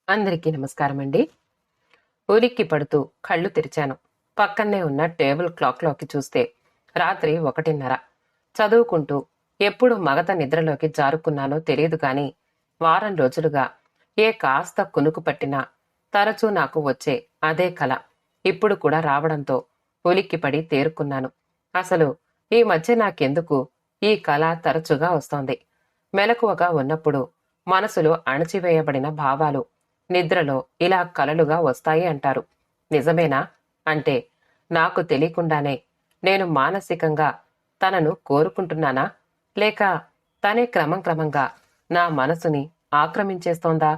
అందరికీ నమస్కారం అండి. ఉలిక్కి పడుతూ కళ్ళు తెరిచాను. పక్కనే ఉన్న టేబుల్ క్లాక్లోకి చూస్తే రాత్రి 1:30. చదువుకుంటూ ఎప్పుడు మగత నిద్రలోకి జారుకున్నానో తెలియదు కాని వారం రోజులుగా ఏ కాస్త కునుకు పట్టినా తరచూ నాకు వచ్చే అదే కల ఇప్పుడు కూడా రావడంతో ఉలిక్కిపడి తేరుకున్నాను. అసలు ఈ మధ్య నాకెందుకు ఈ కల తరచుగా వస్తోంది. మెలకువగా ఉన్నప్పుడు మనసులో అణచివేయబడిన భావాలు నిద్రలో ఇలా కలలుగా వస్తాయి అంటారు. నిజమేనా? అంటే నాకు తెలియకుండానే నేను మానసికంగా తనను కోరుకుంటున్నానా? లేక తనే క్రమంగా నా మనసుని ఆక్రమించేస్తోందా?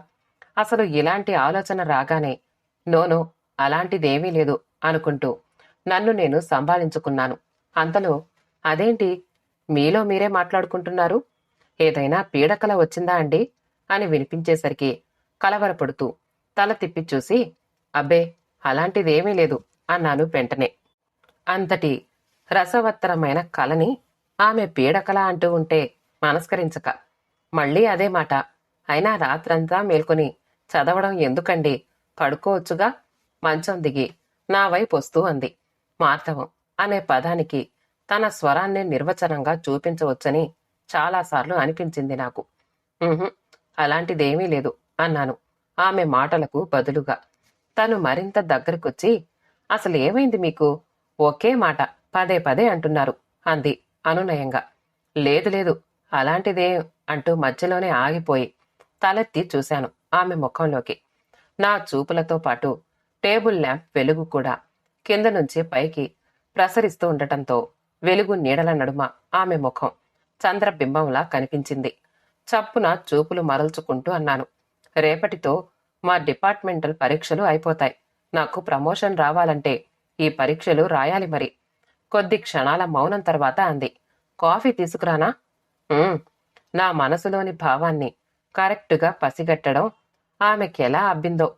అసలు ఇలాంటి ఆలోచన రాగానే నోనో అలాంటిదేమీ లేదు అనుకుంటూ నన్ను నేను సంభాళించుకున్నాను. అంతలో అదేంటి మీలో మీరే మాట్లాడుకుంటున్నారు? ఏదైనా పీడకల వచ్చిందా అండి అని వినిపించేసరికి కలవరపడుతూ తల తిప్పి చూసి అబ్బే అలాంటిదేమీ లేదు అన్నాను వెంటనే. అంతటి రసవత్తరమైన కలని ఆమె పీడకల అంటూ ఉంటే మనస్కరించక మళ్ళీ అదే మాట. అయినా రాత్రంతా మేల్కొని చదవడం ఎందుకండి, పడుకోవచ్చుగా. మంచం దిగి నా వైపు వస్తూ అంది. మార్తవం అనే పదానికి తన స్వరాన్ని నిర్వచనంగా చూపించవచ్చని చాలాసార్లు అనిపించింది నాకు. అలాంటిదేమీ లేదు అన్నాను ఆమె మాటలకు బదులుగా. తను మరింత దగ్గరకొచ్చి అసలేమైంది మీకు? ఒకే మాట పదే పదే అంటున్నారు అంది అనునయంగా. లేదు లేదు అలాంటిదే అంటూ మధ్యలోనే ఆగిపోయి తలెత్తి చూశాను ఆమె ముఖంలోకి. నా చూపులతో పాటు టేబుల్ ల్యాంప్ వెలుగు కూడా కింద నుంచి పైకి ప్రసరిస్తూ ఉండటంతో వెలుగు నీడల నడుమ ఆమె ముఖం చంద్రబింబంలా కనిపించింది. చప్పున చూపులు మరల్చుకుంటూ అన్నాను, రేపటితో మా డిపార్ట్మెంటల్ పరీక్షలు అయిపోతాయి. నాకు ప్రమోషన్ రావాలంటే ఈ పరీక్షలు రాయాలి మరి. కొద్ది క్షణాల మౌనం తర్వాత అంది, కాఫీ తీసుకురానా? నా మనసులోని భావాన్ని కరెక్టుగా పసిగట్టడం ఆమెకెలా అబ్బిందో.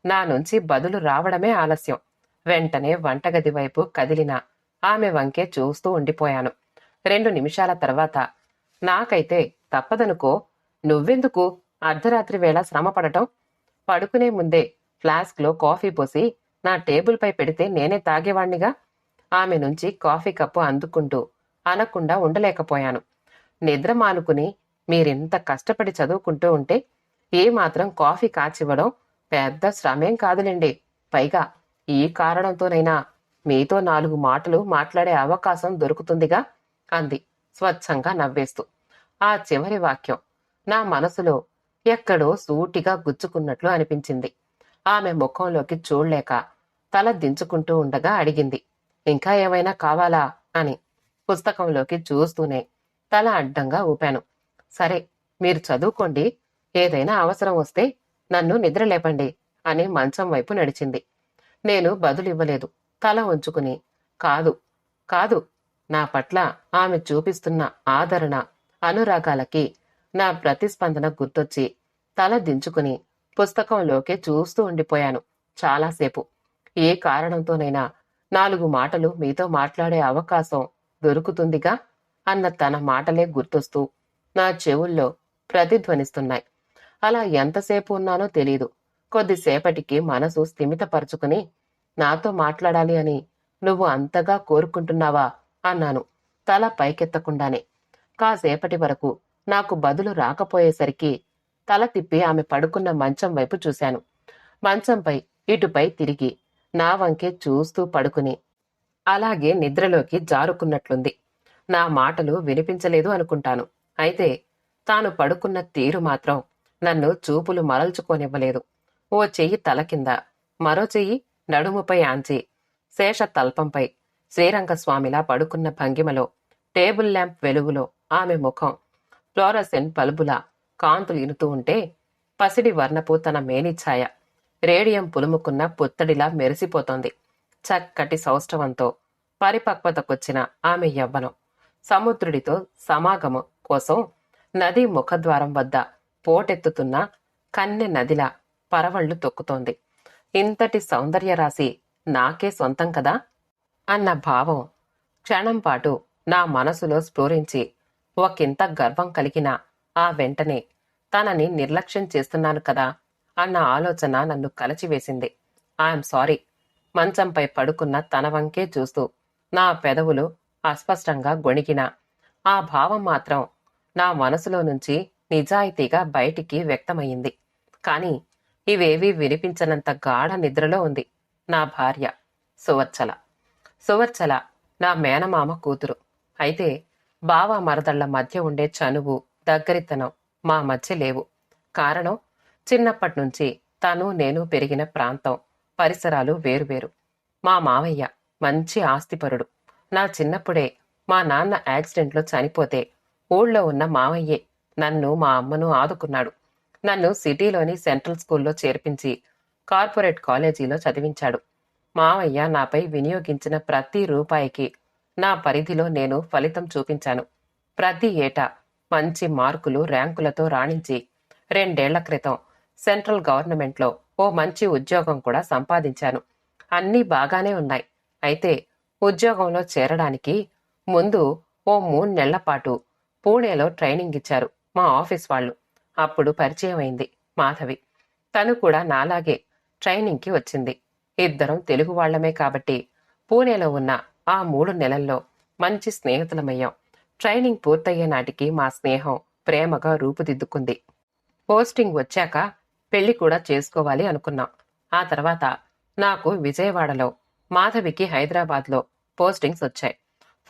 నా నుంచి బదులు రావడమే ఆలస్యం. వెంటనే వంటగది వైపు కదిలిన ఆమె వంకే చూస్తూ ఉండిపోయాను. 2 నిమిషాల తర్వాత నాకైతే తప్పదనుకో, నువ్వెందుకు అర్ధరాత్రి వేళ శ్రమపడటం? పడుకునే ముందే ఫ్లాస్క్లో కాఫీ పోసి నా టేబుల్పై పెడితే నేనే తాగేవాణ్ణిగా. ఆమె నుంచి కాఫీ కప్పు అందుకుంటూ అనకుండా ఉండలేకపోయాను. నిద్ర మానుకుని మీరింత కష్టపడి చదువుకుంటూ ఉంటే ఏమాత్రం కాఫీ కాచివ్వడం పెద్ద శ్రమేం కాదులేండి. పైగా ఈ కారణంతోనైనా మీతో 4 మాటలు మాట్లాడే అవకాశం దొరుకుతుందిగా అంది స్వచ్ఛంగా నవ్వేస్తూ. ఆ చివరి వాక్యం నా మనసులో ఎక్కడో సూటిగా గుచ్చుకున్నట్లు అనిపించింది. ఆమె ముఖంలోకి చూడలేక తల దించుకుంటూ ఉండగా అడిగింది, ఇంకా ఏమైనా కావాలా అని. పుస్తకంలోకి చూస్తూనే తల అడ్డంగా ఊపాను. సరే మీరు చదువుకోండి, ఏదైనా అవసరం వస్తే నన్ను నిద్రలేపండి అని మంచం వైపు నడిచింది. నేను బదులివ్వలేదు. తల ఉంచుకుని కాదు కాదు. నా పట్ల ఆమె చూపిస్తున్న ఆదరణ అనురాగాలకి నా ప్రతిస్పందన గుర్తొచ్చి తల దించుకుని పుస్తకంలోకే చూస్తూ ఉండిపోయాను చాలాసేపు. ఏ కారణంతోనైనా 4 మాటలు మీతో మాట్లాడే అవకాశం దొరుకుతుందిగా అన్న తన మాటలే గుర్తొస్తూ నా చెవుల్లో ప్రతిధ్వనిస్తున్నాయి. అలా ఎంతసేపు ఉన్నానో తెలీదు. కొద్దిసేపటికి మనసు స్థిమితపరుచుకుని, నాతో మాట్లాడాలి అని నువ్వు అంతగా కోరుకుంటున్నావా అన్నాను తల పైకెత్తకుండానే. కాసేపటి వరకు నాకు బదులు రాకపోయేసరికి తల తిప్పి ఆమె పడుకున్న మంచం వైపు చూశాను. మంచంపై ఇటుపై తిరిగి నా వంకే చూస్తూ పడుకుని అలాగే నిద్రలోకి జారుకున్నట్లుంది. నా మాటలు వినిపించలేదు అనుకుంటాను. అయితే తాను పడుకున్న తీరు మాత్రం నన్ను చూపులు మరల్చుకోనివ్వలేదు. ఓ చెయ్యి తల కింద, మరో చెయ్యి నడుముపై ఆంచి శేష తల్పంపై శ్రీరంగస్వామిలా పడుకున్న భంగిమలో టేబుల్ ల్యాంప్ వెలుగులో ఆమె ముఖం ఫ్లోరసెంట్ బల్బులా కాంతులు ఇనుతూ ఉంటే పసిడి వర్ణపు తన మేనిఛాయ రేడియం పులుముకున్న పుత్తడిలా మెరిసిపోతోంది. చక్కటి సౌష్ఠవంతో పరిపక్వతకొచ్చిన ఆమె యవ్వనం సముద్రుడితో సమాగమం కోసం నదీ ముఖద్వారం వద్ద పోటెత్తుతున్న కన్నె నదిలా పరవళ్లు తొక్కుతోంది. ఇంతటి సౌందర్యరాశి నాకే సొంతం కదా అన్న భావం క్షణంపాటు నా మనసులో స్ఫురించి ఒకంత గర్వం కలిగిన ఆ వెంటనే తనని నిర్లక్ష్యం చేస్తున్నాను కదా అన్న ఆలోచన నన్ను కలచివేసింది. I'm sorry. మంచంపై పడుకున్న తన వంకే చూస్తూ నా పెదవులు అస్పష్టంగా గొణిగినా ఆ భావం మాత్రం నా మనసులో నుంచి నిజాయితీగా బయటికి వ్యక్తమయ్యింది. కాని ఇవేవీ వినిపించనంత గాఢ నిద్రలో ఉంది నా భార్య సువర్చల. సువర్చల నా మేనమామ కూతురు. అయితే బావ మరదళ్ల మధ్య ఉండే చనువు, దగ్గరితనం మా మధ్య లేవు. కారణం, చిన్నప్పట్నుంచి తను నేను పెరిగిన ప్రాంతం, పరిసరాలు వేరువేరు. మా మావయ్య మంచి ఆస్తిపరుడు. నా చిన్నప్పుడే మా నాన్న యాక్సిడెంట్లో చనిపోతే ఊళ్ళో ఉన్న మావయ్యే నన్ను మా అమ్మను ఆదుకున్నాడు. నన్ను సిటీలోని సెంట్రల్ స్కూల్లో చేర్పించి కార్పొరేట్ కాలేజీలో చదివించాడు. మావయ్య నాపై వినియోగించిన ప్రతి రూపాయికి నా పరిధిలో నేను ఫలితం చూపించాను. ప్రతి ఏటా మంచి మార్కులు, ర్యాంకులతో రాణించి 2 ఏళ్ల క్రితం సెంట్రల్ గవర్నమెంట్లో ఓ మంచి ఉద్యోగం కూడా సంపాదించాను. అన్నీ బాగానే ఉన్నాయి. అయితే ఉద్యోగంలో చేరడానికి ముందు ఓ 3 నెలల పాటు పూణేలో ట్రైనింగ్ ఇచ్చారు మా ఆఫీస్ వాళ్ళు. అప్పుడు పరిచయం అయింది మాధవి. తను కూడా నాలాగే ట్రైనింగ్కి వచ్చింది. ఇద్దరం తెలుగు వాళ్లమే కాబట్టి పూణేలో ఉన్న ఆ 3 నెలల్లో మంచి స్నేహితులమయ్యాం. ట్రైనింగ్ పూర్తయ్యే నాటికి మా స్నేహం ప్రేమగా రూపుదిద్దుకుంది. పోస్టింగ్ వచ్చాక పెళ్లి కూడా చేసుకోవాలి అనుకున్నాం. ఆ తర్వాత నాకు విజయవాడలో, మాధవికి హైదరాబాద్లో పోస్టింగ్స్ వచ్చాయి.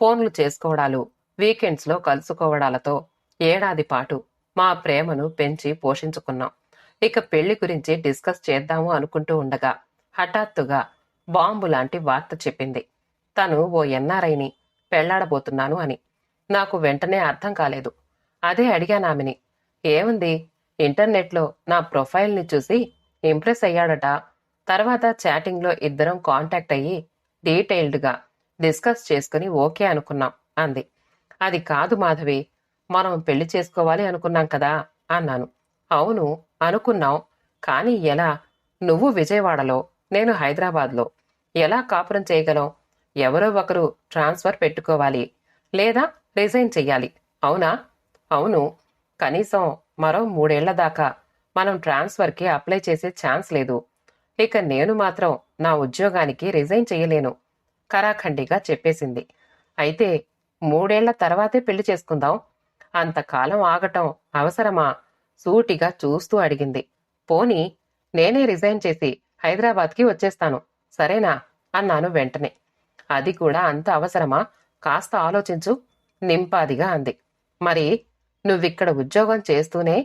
ఫోన్లు చేసుకోవడాలు, వీకెండ్స్లో కలుసుకోవడాలతో ఏడాది పాటు మా ప్రేమను పెంచి పోషించుకున్నాం. ఇక పెళ్లి గురించి డిస్కస్ చేద్దాము అనుకుంటూ ఉండగా హఠాత్తుగా బాంబు లాంటి వార్త చెప్పింది. తను ఓ ఎన్ఆర్ఐని పెళ్లాడబోతున్నాను అని. నాకు వెంటనే అర్థం కాలేదు. అదే అడిగానామెని. ఏముంది, ఇంటర్నెట్లో నా ప్రొఫైల్ని చూసి ఇంప్రెస్ అయ్యాడట. తర్వాత చాటింగ్లో ఇద్దరం కాంటాక్ట్ అయ్యి డీటెయిల్డ్గా డిస్కస్ చేసుకుని ఓకే అనుకున్నాం అంది. అది కాదు మాధవి, మనం పెళ్లి చేసుకోవాలి అనుకున్నాం కదా అన్నాను. అవును అనుకున్నాం, కానీ ఎలా? నువ్వు విజయవాడలో, నేను హైదరాబాద్లో. ఎలా కాపురం చేయగలం? ఎవరో ఒకరు ట్రాన్స్ఫర్ పెట్టుకోవాలి, లేదా రిజైన్ చెయ్యాలి. అవునా? అవును. కనీసం మరో 3 ఏళ్ల దాకా మనం ట్రాన్స్ఫర్కి అప్లై చేసే ఛాన్స్ లేదు. ఇక నేను మాత్రం నా ఉద్యోగానికి రిజైన్ చెయ్యలేను కరాఖండిగా చెప్పేసింది. అయితే 3 ఏళ్ల తర్వాతే పెళ్లి చేసుకుందాం. అంతకాలం ఆగటం అవసరమా? సూటిగా చూస్తూ అడిగింది. పోనీ నేనే రిజైన్ చేసి హైదరాబాద్కి వచ్చేస్తాను, సరేనా అన్నాను వెంటనే. అది కూడా అంత అవసరమా? కాస్త ఆలోచించు నింపాదిగా అంది. మరి నువ్విక్కడ ఉద్యోగం చేస్తూనే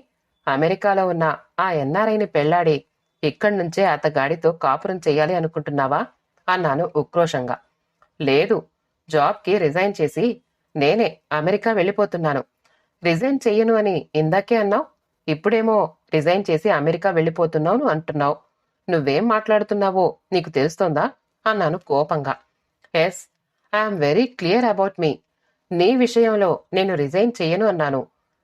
అమెరికాలో ఉన్న ఆ ఎన్ఆర్ఐని పెళ్లాడి ఇక్కడ్నుంచే అతగాడితో కాపురం చెయ్యాలి అనుకుంటున్నావా అన్నాను ఉక్రోషంగా. లేదు, జాబ్కి రిజైన్ చేసి నేనే అమెరికా వెళ్ళిపోతున్నాను. రిజైన్ చెయ్యను అని ఇందాకే అన్నావు, ఇప్పుడేమో రిజైన్ చేసి అమెరికా వెళ్ళిపోతున్నావు అంటున్నావు. నువ్వేం మాట్లాడుతున్నావో నీకు తెలుస్తోందా అన్నాను కోపంగా. Yes, I'm very clear about me. నీ విషయంలో నేను రిజైన్ చెయ్యను అన్నాను,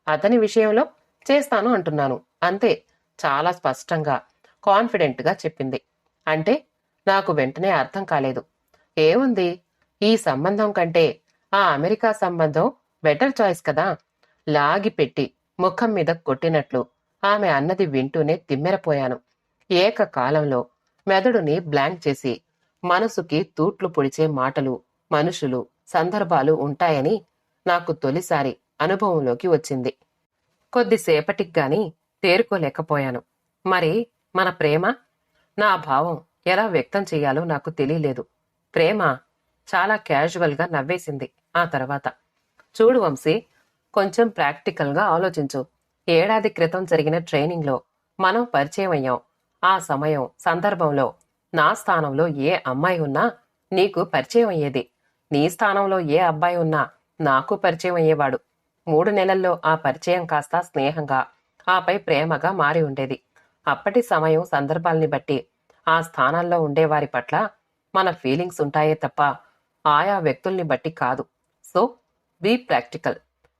అతని విషయంలో చేస్తాను అంటున్నాను. అంతే, చాలా స్పష్టంగా, కాన్ఫిడెంట్గా చెప్పింది. అంటే నాకు వెంటనే అర్థం కాలేదు. ఏముంది, ఈ సంబంధం కంటే ఆ అమెరికా సంబంధం బెటర్ చాయిస్ కదా. లాగిపెట్టి ముఖం మీద కొట్టినట్లు ఆమె అన్నది వింటూనే తిమ్మెరపోయాను. ఏకకాలంలో మెదడుని బ్లాంక్ చేసి మనసుకి తూట్లు పొడిచే మాటలు, మనుషులు, సందర్భాలు ఉంటాయని నాకు తొలిసారి అనుభవంలోకి వచ్చింది. కొద్దిసేపటికి గాని తేరుకోలేకపోయాను. మరి మన ప్రేమ? నా భావం ఎలా వ్యక్తం చెయ్యాలో నాకు తెలియలేదు. ప్రేమ? చాలా క్యాజువల్గా నవ్వేసింది. ఆ తర్వాత, చూడు వంశీ, కొంచెం ప్రాక్టికల్గా ఆలోచించు. ఏడాది క్రితం జరిగిన ట్రైనింగ్లో మనం పరిచయం అయ్యాం. ఆ సమయం, సందర్భంలో నా స్థానంలో ఏ అమ్మాయి ఉన్నా నీకు పరిచయం అయ్యేది. నీ స్థానంలో ఏ అబ్బాయి ఉన్నా నాకు పరిచయం అయ్యేవాడు. 3 నెలల్లో ఆ పరిచయం కాస్త స్నేహంగా, ఆపై ప్రేమగా మారి ఉండేది. అప్పటి సమయం, సందర్భాల్ని బట్టి ఆ స్థానాల్లో ఉండేవారి పట్ల మన ఫీలింగ్స్ ఉంటాయే తప్ప ఆయా వ్యక్తుల్ని బట్టి కాదు. So be practical.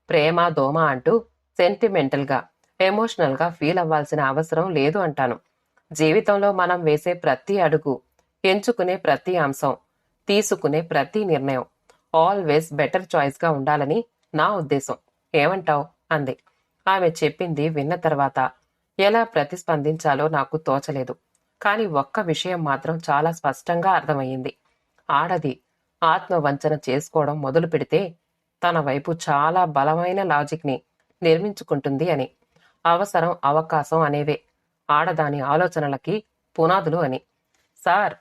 ప్రేమ దోమ అంటూ సెంటిమెంటల్గా, ఎమోషనల్గా ఫీల్ అవ్వాల్సిన అవసరం లేదు అంటాను. జీవితంలో మనం వేసే ప్రతి అడుగు, ఎంచుకునే ప్రతి అంశం, తీసుకునే ప్రతి నిర్ణయం ఆల్వేస్ బెటర్ చాయిస్గా ఉండాలని నా ఉద్దేశం. ఏమంటావ్ అంది. ఆమె చెప్పింది విన్న తర్వాత ఎలా ప్రతిస్పందించాలో నాకు తోచలేదు. కాని ఒక్క విషయం మాత్రం చాలా స్పష్టంగా అర్థమయ్యింది. ఆడది ఆత్మవంచన చేసుకోవడం మొదలు పెడితే తన వైపు చాలా బలమైన లాజిక్ని నిర్మించుకుంటుంది అని. అవసరం, అవకాశం అనేవే ఆడదాని ఆలోచనలకి పునాదులు అని. సార్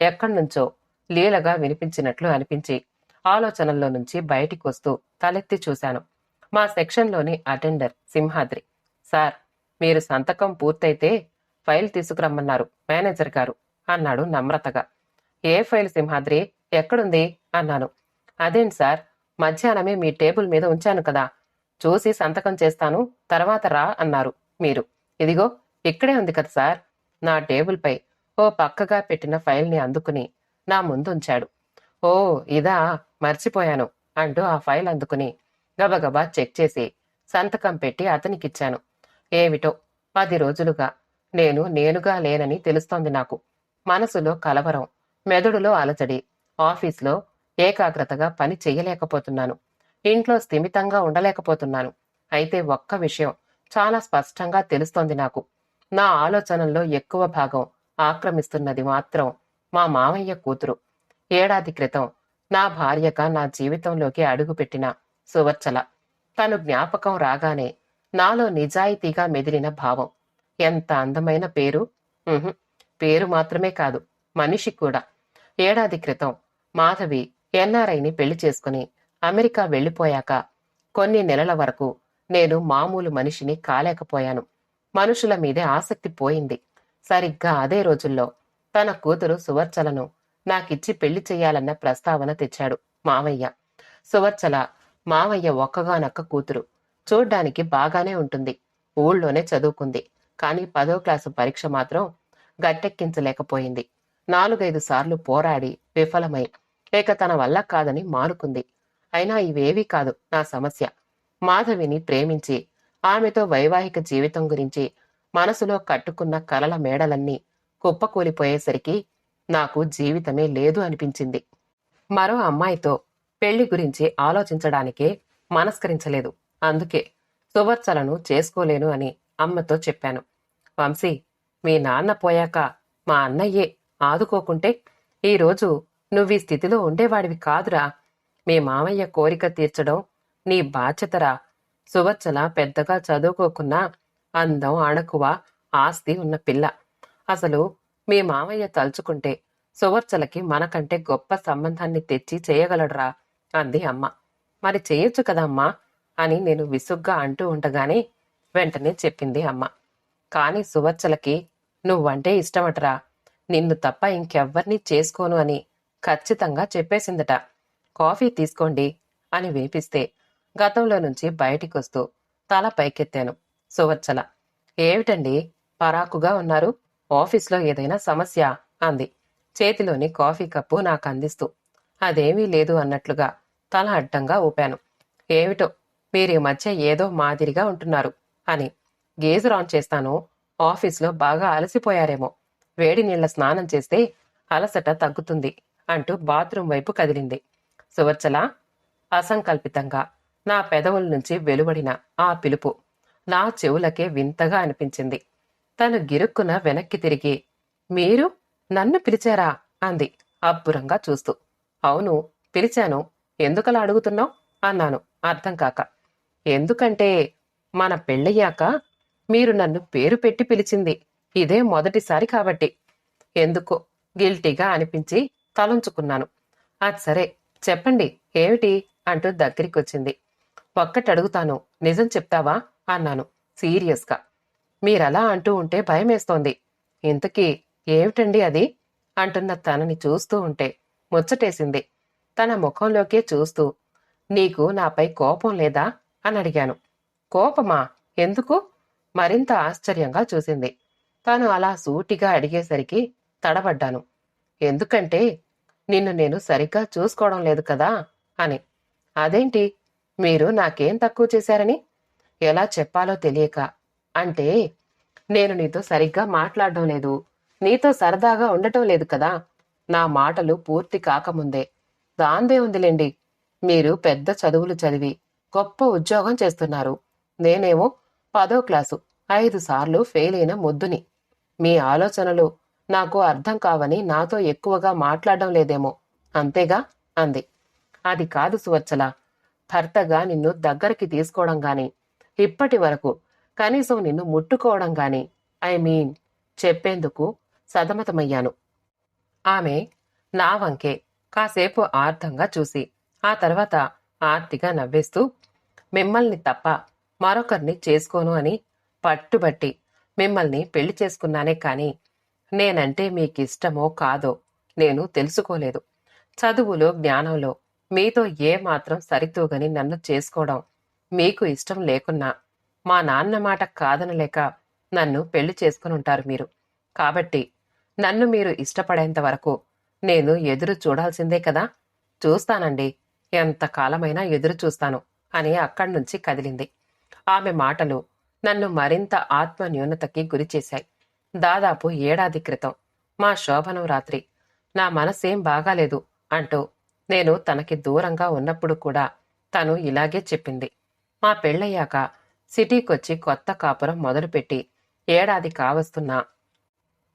ఎక్కడ్నుంచో లీలగా వినిపించినట్లు అనిపించి ఆలోచనల్లో నుంచి బయటికి వస్తూ తలెత్తి చూశాను. మా సెక్షన్లోని అటెండర్ సింహాద్రి. సార్, మీరు సంతకం పూర్తయితే ఫైల్ తీసుకురమ్మన్నారు మేనేజర్ గారు అన్నాడు నమ్రతగా. ఏ ఫైల్ సింహాద్రి? ఎక్కడుంది అన్నాను. అదేంటి సార్, మధ్యాహ్నమే మీ టేబుల్ మీద ఉంచాను కదా, చూసి సంతకం చేస్తాను, తర్వాత రా అన్నారు మీరు. ఇదిగో ఇక్కడే ఉంది కదా సార్. నా టేబుల్పై ఓ పక్కగా పెట్టిన ఫైల్ని అందుకుని నా ముందుంచాడు. ఓ ఇదా, మర్చిపోయాను అంటూ ఆ ఫైల్ అందుకుని గబగబా చెక్ చేసి సంతకం పెట్టి అతనికిచ్చాను. ఏమిటో 10 రోజులుగా నేనుగా లేనని తెలుస్తోంది నాకు. మనసులో కలవరం, మెదడులో అలజడి, ఆఫీస్లో ఏకాగ్రతగా పని చెయ్యలేకపోతున్నాను. ఇంట్లో స్థిమితంగా ఉండలేకపోతున్నాను. అయితే ఒక్క విషయం చాలా స్పష్టంగా తెలుస్తోంది నాకు. నా ఆలోచనల్లో ఎక్కువ భాగం ఆక్రమిస్తున్నది మాత్రం మా మామయ్య కూతురు. ఏడాది క్రితం నా భార్యగా నా జీవితంలోకి అడుగుపెట్టిన సువర్చల. తను జ్ఞాపకం రాగానే నాలో నిజాయితీగా మెదిలిన భావం. ఎంత అందమైన పేరు! పేరు మాత్రమే కాదు, మనిషి కూడా. ఏడాది క్రితం మాధవి ఎన్ఆర్ఐని పెళ్లి చేసుకుని అమెరికా వెళ్లిపోయాక కొన్ని నెలల వరకు నేను మామూలు మనిషిని కాలేకపోయాను. మనుషుల మీదే ఆసక్తి పోయింది. సరిగ్గా అదే రోజుల్లో తన కూతురు సువర్చలను నాకిచ్చి పెళ్లి చెయ్యాలన్న ప్రస్తావన తెచ్చాడు మావయ్య. సువర్చల మావయ్య ఒక్కగానొక్క కూతురు. చూడ్డానికి బాగానే ఉంటుంది. ఊళ్ళోనే చదువుకుంది. కాని 10వ క్లాసు పరీక్ష మాత్రం గట్టెక్కించలేకపోయింది. 4-5 సార్లు పోరాడి విఫలమై ఇక తన వల్ల కాదని మానుకుంది. అయినా ఇవేవీ కాదు నా సమస్య. మాధవిని ప్రేమించి ఆమెతో వైవాహిక జీవితం గురించి మనసులో కట్టుకున్న కలల మేడలన్నీ కుప్పకూలిపోయేసరికి నాకు జీవితమే లేదు అనిపించింది. మరో అమ్మాయితో పెళ్లి గురించి ఆలోచించడానికే మనస్కరించలేదు. అందుకే సువర్చలను చేసుకోలేను అని అమ్మతో చెప్పాను. వంశీ, మీ నాన్న పోయాక మా అన్నయ్యే ఆదుకోకుంటే ఈరోజు నువ్వీ స్థితిలో ఉండేవాడివి కాదురా. మీ మామయ్య కోరిక తీర్చడం నీ బాధ్యతరా. సువర్చల పెద్దగా చదువుకోకున్నా అందం, అణకువ, ఆస్తి ఉన్న పిల్ల. అసలు మీ మామయ్య తలుచుకుంటే సువర్చలకి మనకంటే గొప్ప సంబంధాన్ని తెచ్చి చేయగలడురా అంది అమ్మ. మరి చేయొచ్చు కదమ్మా అని నేను విసుగ్గా అంటూ ఉండగానే వెంటనే చెప్పింది అమ్మ. కాని సువర్చలకి నువ్వంటే ఇష్టమటరా. నిన్ను తప్ప ఇంకెవ్వర్నీ చేసుకోను అని ఖచ్చితంగా చెప్పేసిందట. కాఫీ తీసుకోండి అని వేపిస్తే గతంలో నుంచి బయటికొస్తూ తల పైకెత్తాను. సువర్చల, ఏమిటండి పరాకుగా ఉన్నారు? ఆఫీస్లో ఏదైనా సమస్య అంది చేతిలోని కాఫీ కప్పు నాకందిస్తూ. అదేమీ లేదు అన్నట్లుగా తల అడ్డంగా ఊపాను. ఏమిటో మీరీ మధ్య ఏదో మాదిరిగా ఉంటున్నారు అని. గేజర్ ఆన్ చేస్తాను. ఆఫీస్లో బాగా అలసిపోయారేమో. వేడి నీళ్ల స్నానం చేస్తే అలసట తగ్గుతుంది అంటూ బాత్రూం వైపు కదిలింది. సువర్చల, అసంకల్పితంగా నా పెదవుల నుంచి వెలువడిన ఆ పిలుపు నా చెవులకే వింతగా అనిపించింది. తను గిరుక్కున వెనక్కి తిరిగి, మీరు నన్ను పిలిచారా అంది అబ్బురంగా చూస్తూ. అవును, పిలిచాను. ఎందుకలా అడుగుతున్నావు అన్నాను అర్థం కాక. ఎందుకంటే మన పెళ్ళయ్యాక మీరు నన్ను పేరు పెట్టి పిలిచింది ఇదే మొదటిసారి కాబట్టి. ఎందుకో గిల్టీగా అనిపించి తలంచుకున్నాను. అది సరే, చెప్పండి ఏమిటి అంటూ దగ్గరికొచ్చింది. ఒక్కటడుగుతాను, నిజం చెప్తావా అన్నాను సీరియస్గా. మీరలా అంటూ ఉంటే భయమేస్తోంది. ఇంతకీ ఏమిటండి అది అంటున్న తనని చూస్తూ ఉంటే ముచ్చటేసింది. తన ముఖంలోకే చూస్తూ, నీకు నాపై కోపం లేదా అని అడిగాను. కోపమా? ఎందుకు? మరింత ఆశ్చర్యంగా చూసింది. తాను అలా సూటిగా అడిగేసరికి తడబడ్డాను. ఎందుకంటే నిన్ను నేను సరిగ్గా చూసుకోవడం లేదు కదా అని. అదేంటి, మీరు నాకేం తక్కువ చేశారని? ఎలా చెప్పాలో తెలియక. అంటే నేను నీతో సరిగ్గా మాట్లాడడం లేదు, నీతో సరదాగా ఉండటం లేదు కదా. నా మాటలు పూర్తి కాకముందే, దాందే ఉందిలేండి. మీరు పెద్ద చదువులు చదివి గొప్ప ఉద్యోగం చేస్తున్నారు. నేనేమో 10వ క్లాసు, 5 సార్లు ఫెయిల్ అయిన మొద్దుని. మీ ఆలోచనలు నాకు అర్థం కావని నాతో ఎక్కువగా మాట్లాడడం లేదేమో, అంతేగా అంది. అది కాదు సువత్సల. భర్తగా నిన్ను దగ్గరికి తీసుకోవడం గాని, ఇప్పటి వరకు కనీసం నిన్ను ముట్టుకోవడం గాని, చెప్పేందుకు సతమతమయ్యాను. ఆమె నా వంకే కాసేపు ఆర్ద్రంగా చూసి, ఆ తర్వాత ఆర్తిగా నవ్వేస్తూ, మిమ్మల్ని తప్ప మరొకరిని చేసుకోను అని పట్టుబట్టి మిమ్మల్ని పెళ్లి చేసుకున్నానే కాని, నేనంటే మీకిష్టమో కాదో నేను తెలుసుకోలేదు. చదువులో జ్ఞానంలో మీతో ఏమాత్రం సరితూగని నన్ను చేసుకోవడం మీకు ఇష్టం లేకున్నా, మా నాన్న మాట కాదనలేక నన్ను పెళ్లి చేసుకునుంటారు మీరు. కాబట్టి నన్ను మీరు ఇష్టపడేంత వరకు నేను ఎదురు చూడాల్సిందే కదా. చూస్తానండి, ఎంతకాలమైనా ఎదురు చూస్తాను అని అక్కడ్నుంచి కదిలింది. ఆమె మాటలు నన్ను మరింత ఆత్మన్యూనతకి గురిచేశాయి. దాదాపు ఏడాది క్రితం మా శోభనం రాత్రి నా మనసేం బాగాలేదు అంటూ నేను తనకి దూరంగా ఉన్నప్పుడు కూడా తను ఇలాగే చెప్పింది. మా పెళ్ళయ్యాక సిటీకొచ్చి కొత్త కాపురం మొదలుపెట్టి ఏడాది కావస్తున్నా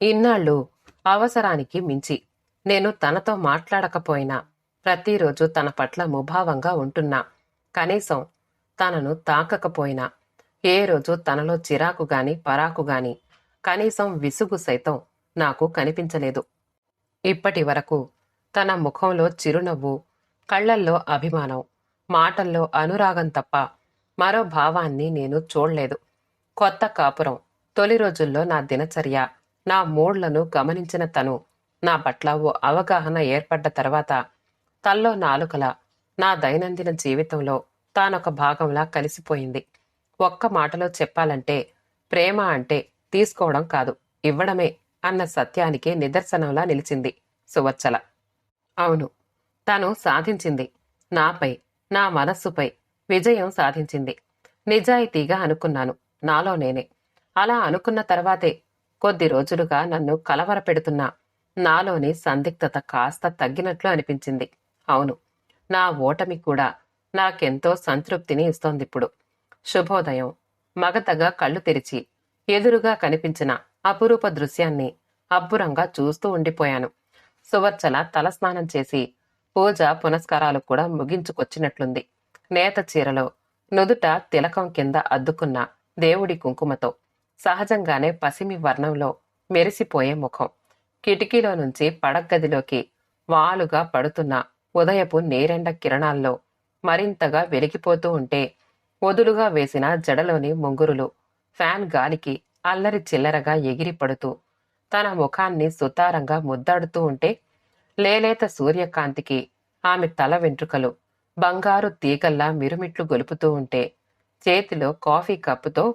ఇన్నాళ్ళు అవసరానికి మించి నేను తనతో మాట్లాడకపోయినా, ప్రతిరోజు తన పట్ల ముభావంగా ఉంటున్నా, కనీసం తనను తాకకపోయినా, ఏ రోజు తనలో చిరాకు గాని పరాకు గాని, కనీసం విసుగు సైతం నాకు కనిపించలేదు. ఇప్పటి వరకు తన ముఖంలో చిరునవ్వు, కళ్లల్లో అభిమానం, మాటల్లో అనురాగం తప్ప మరో భావాన్ని నేను చూడలేదు. కొత్త కాపురం తొలి రోజుల్లో నా దినచర్య, నా మూడ్లను గమనించిన తను నా పట్ల ఓ అవగాహన ఏర్పడ్డ తర్వాత తల్లో నాలుకలా నా దైనందిన జీవితంలో తానొక భాగంలా కలిసిపోయింది. ఒక్క మాటలో చెప్పాలంటే ప్రేమ అంటే తీసుకోవడం కాదు, ఇవ్వడమే అన్న సత్యానికి నిదర్శనంలా నిలిచింది సువత్సల. అవును, తను సాధించింది. నాపై, నా మనస్సుపై విజయం సాధించింది. నిజాయితీగా అనుకున్నాను నాలో నేనే. అలా అనుకున్న తర్వాతే కొద్ది రోజులుగా నన్ను కలవరపెడుతున్న నాలోని సందిగ్ధత కాస్త తగ్గినట్లు అనిపించింది. అవును, నా ఓటమి కూడా నాకెంతో సంతృప్తిని ఇస్తోందిప్పుడు. శుభోదయం. మగతగా కళ్ళు తెరిచి ఎదురుగా కనిపించిన అపురూప దృశ్యాన్ని అబ్బురంగా చూస్తూ ఉండిపోయాను. సువత్సల తలస్నానం చేసి పూజ పునస్కారాలు కూడా ముగించుకొచ్చినట్లుంది. నేత చీరలో నుదుట తిలకం కింద అద్దుకున్న దేవుడి కుంకుమతో సహజంగానే పసిమి వర్ణంలో మెరిసిపోయే ముఖం, కిటికీలో నుంచి పడగ్గదిలోకి వాలుగా పడుతున్న ఉదయపు నీరెండ కిరణాల్లో మరింతగా వెలిగిపోతూ ఉంటే, వదులుగా వేసిన జడలోని ముంగురులు ఫ్యాన్ గాలికి అల్లరి చిల్లరగా ఎగిరిపడుతూ తన ముఖాన్ని సుతారంగా ముద్దాడుతూ ఉంటే, లేలేత సూర్యకాంతికి ఆమె తల వెంట్రుకలు బంగారు తీగల్లా మిరుమిట్లు గొలుపుతూ ఉంటే, చేతిలో కాఫీ కప్పుతో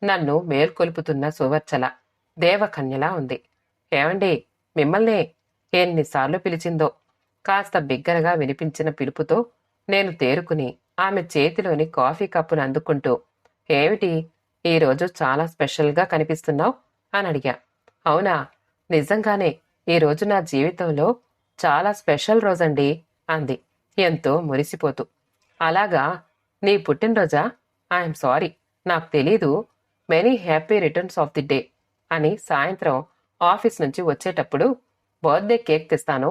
నన్ను మేల్కొలుపుతున్న సువర్చల దేవకన్యలా ఉంది. ఏమండి, మిమ్మల్నే ఎన్నిసార్లు పిలిచిందో. కాస్త బిగ్గరగా వినిపించిన పిలుపుతో నేను తేరుకుని ఆమె చేతిలోని కాఫీ కప్పును అందుకుంటూ, ఏమిటి ఈరోజు చాలా స్పెషల్గా కనిపిస్తున్నావు అని అడిగా. అవునా, నిజంగానే ఈరోజు నా జీవితంలో చాలా స్పెషల్ రోజండి అంది ఎంతో మురిసిపోతూ. అలాగా, నీ పుట్టినరోజా? ఐఎమ్ సారీ, నాకు తెలీదు. Many happy returns of the day అని సాయంత్రం ఆఫీస్ నుంచి వచ్చేటప్పుడు బర్త్డే కేక్ తెస్తాను,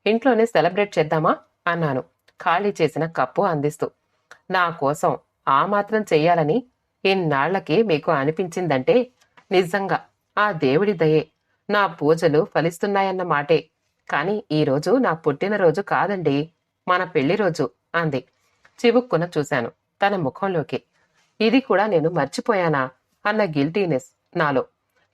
ఇంట్లోనే సెలబ్రేట్ చేద్దామా అన్నాను ఖాళీ చేసిన కప్పు అందిస్తూ. నా కోసం ఆ మాత్రం చెయ్యాలని ఇన్నాళ్లకి మీకు అనిపించిందంటే నిజంగా ఆ దేవుడి దయే. నా పూజలు ఫలిస్తున్నాయన్న మాటే. కాని ఈరోజు నా పుట్టినరోజు కాదండి, మన పెళ్లి రోజు అంది. చివుక్కున చూశాను తన ముఖంలోకి. ఇది కూడా నేను మర్చిపోయానా అన్న గిల్టీనెస్ నాలో.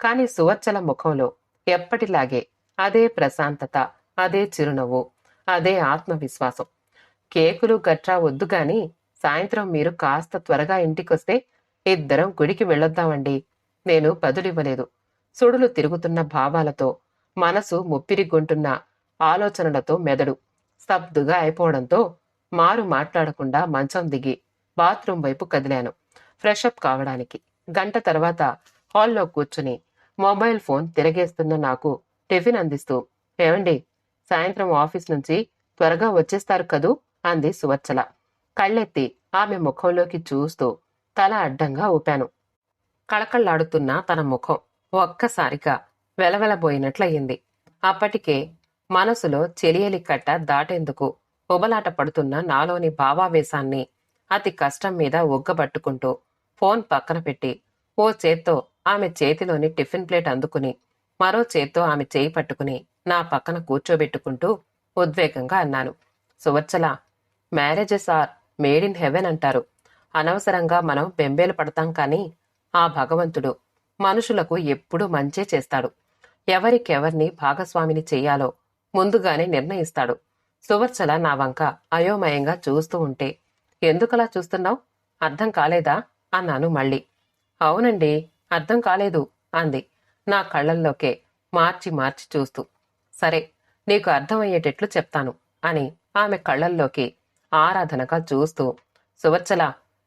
కాని సువత్సల ముఖంలో ఎప్పటిలాగే అదే ప్రశాంతత, అదే చిరునవ్వు, అదే ఆత్మవిశ్వాసం. కేకులు గట్రా వద్దు గాని సాయంత్రం మీరు కాస్త త్వరగా ఇంటికొస్తే ఇద్దరం గుడికి వెళ్ళొద్దామండి. నేను బదులివ్వలేదు. సుడులు తిరుగుతున్న భావాలతో, మనసు ముప్పిరిగొంటున్న ఆలోచనలతో మెదడు స్తబ్దుగా అయిపోవడంతో మారు మాట్లాడకుండా మంచం దిగి బాత్రూం వైపు కదిలాను ఫ్రెషప్ కావడానికి. గంట తర్వాత హాల్లో కూర్చుని మొబైల్ ఫోన్ తిరగేస్తున్న నాకు టిఫిన్ అందిస్తూ, ఏమండి, సాయంత్రం ఆఫీస్ నుంచి త్వరగా వచ్చేస్తారు కదూ అంది సువత్సల. కళ్ళెత్తి ఆమె ముఖంలోకి చూస్తూ తల అడ్డంగా ఊపాను. కళకళ్లాడుతున్న తన ముఖం ఒక్కసారిగా వెలవెలబోయినట్లయింది. అప్పటికే మనసులో చెలియలి కట్ట దాటేందుకు ఉబలాట పడుతున్న నాలోని భావావేశాన్ని అతి కష్టం మీద ఒగ్గబట్టుకుంటూ ఫోన్ పక్కన పెట్టి ఓ చేత్తో ఆమె చేతిలోని టిఫిన్ ప్లేట్ అందుకుని మరో చేత్తో ఆమె చేయి పట్టుకుని నా పక్కన కూర్చోబెట్టుకుంటూ ఉద్వేగంగా అన్నాను. Suvarchala, marriages are made in heaven అంటారు. అనవసరంగా మనం బెంబేలు పడతాం కానీ ఆ భగవంతుడు మనుషులకు ఎప్పుడూ మంచే చేస్తాడు. ఎవరికెవర్ని భాగస్వామిని చెయ్యాలో ముందుగానే నిర్ణయిస్తాడు. సువర్చల నా వంక అయోమయంగా చూస్తూ ఉంటే, ఎందుకలా చూస్తున్నావు? అర్థం కాలేదా అన్నాను మళ్ళీ. అవునండి, అర్థం కాలేదు అంది నా కళ్ళల్లోకే మార్చి మార్చి చూస్తూ. సరే, నీకు అర్థమయ్యేటట్లు చెప్తాను అని ఆమె కళ్ళల్లోకి ఆరాధనగా చూస్తూ, సువర్చల,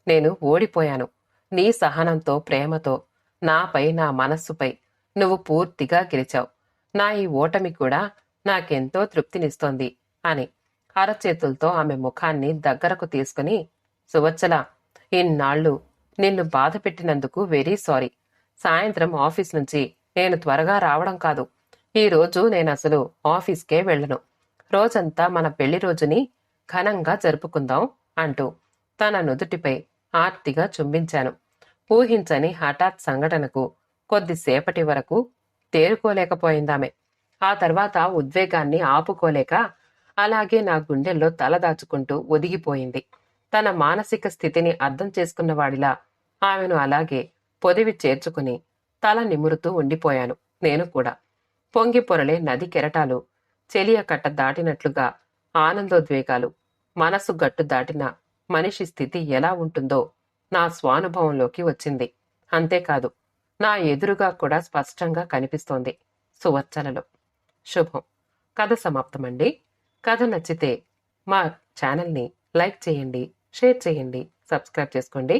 నేను ఓడిపోయాను. నీ సహనంతో, ప్రేమతో నాపై, నా మనస్సుపై నువ్వు పూర్తిగా గెలిచావు. నా ఈ ఓటమి కూడా నాకెంతో తృప్తినిస్తోంది అని అరచేతులతో ఆమె ముఖాన్ని దగ్గరకు తీసుకుని, సువర్చల, ఇన్నాళ్ళు నిన్ను బాధ పెట్టినందుకు వెరీ సారీ. సాయంత్రం ఆఫీస్ నుంచి నేను త్వరగా రావడం కాదు. ఈ రోజు నేనసలు ఆఫీస్కే వెళ్ళను. రోజంతా మన పెళ్లి రోజుని ఘనంగా జరుపుకుందాం అంటూ తన నుదుటిపై ఆర్తిగా చుంబించాను. ఊహించని హఠాత్ సంఘటనకు కొద్దిసేపటి వరకు తేరుకోలేకపోయిందామె. ఆ తర్వాత ఉద్వేగాన్ని ఆపుకోలేక అలాగే నా గుండెల్లో తలదాచుకుంటూ ఒదిగిపోయింది. తన మానసిక స్థితిని అర్థం చేసుకున్నవాడిలా ఆమెను అలాగే పొదివి చేర్చుకుని తల నిమురుతూ ఉండిపోయాను. నేను కూడా పొంగి పొరలే నది కెరటాలు, చెలియ కట్ట దాటినట్లుగా ఆనందోద్వేగాలు, మనసు గట్టు దాటిన మనిషి స్థితి ఎలా ఉంటుందో నా స్వానుభవంలోకి వచ్చింది. అంతేకాదు, నా ఎదురుగా కూడా స్పష్టంగా కనిపిస్తోంది సువర్చలలో. శుభం. కథ సమాప్తమండి. కథ నచ్చితే మా ఛానల్ని లైక్ చేయండి, షేర్ చేయండి, సబ్స్క్రైబ్ చేసుకోండి.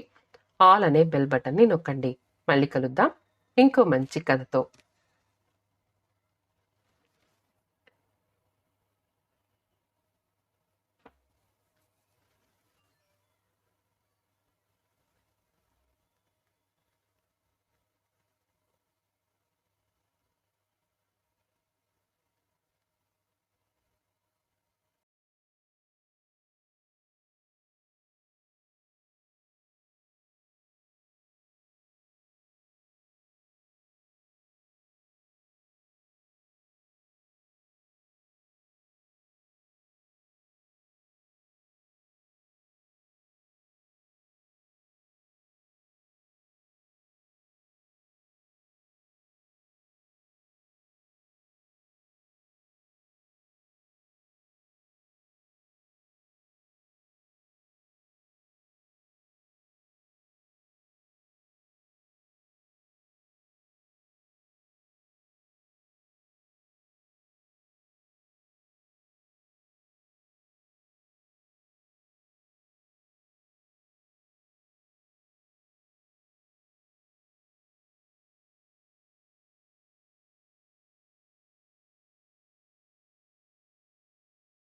ఆల్ అనే బెల్ బటన్ని నొక్కండి. మళ్ళీ కలుద్దాం ఇంకో మంచి కథతో.